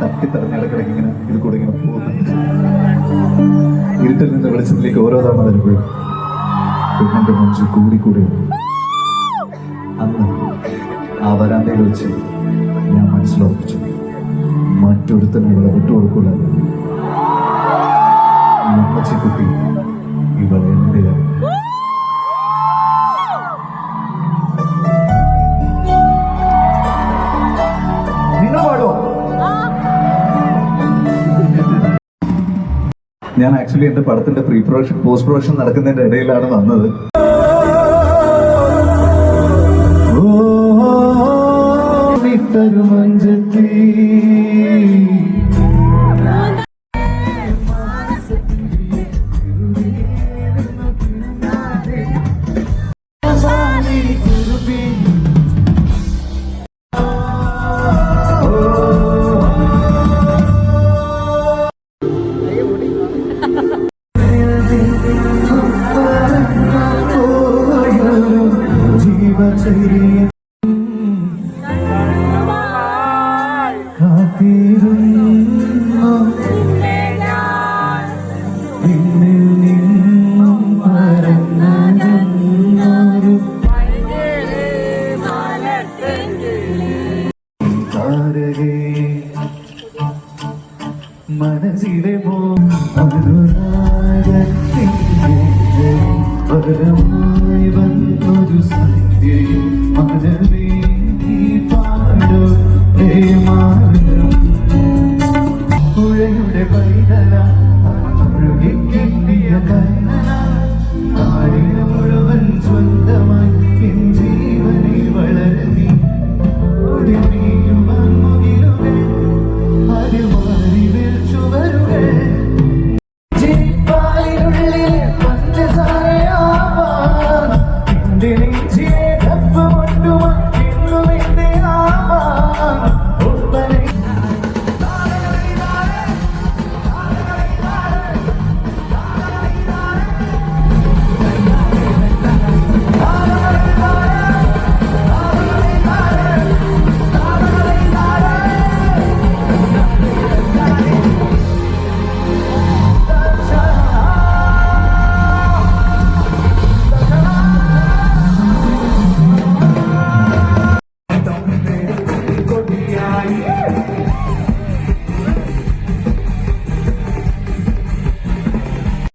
തട്ടിത്തടഞ്ഞിടക്കിടക്ക് ഇങ്ങനെ ഇത് കൂടെ ഇങ്ങനെ പോകുന്നുണ്ട്. ഇരുട്ടിൽ നിന്ന് വെളിച്ചത്തിലേക്ക് ഓരോ തവണ വരുമ്പോഴും പെണ്ണിന്റെ നെഞ്ചു കൂടി അന്ന് ആ വരാന്തയിൽ വെച്ച് ഞാൻ മനസ്സിലുറപ്പിച്ചു, മറ്റൊരുത്തനും ഇവിടെ വിട്ടുകൊടുക്കൂല. അമ്മച്ചിക്കുട്ടി ഇവൾ എന്തിനാ? ഞാൻ ആക്ച്വലി എന്റെ പടത്തിന്റെ പ്രീ പ്രൊഡക്ഷൻ പോസ്റ്റ് പ്രൊഡക്ഷൻ നടക്കുന്നതിന്റെ ഇടയിലാണ് വന്നത്. മനസ്സിലെ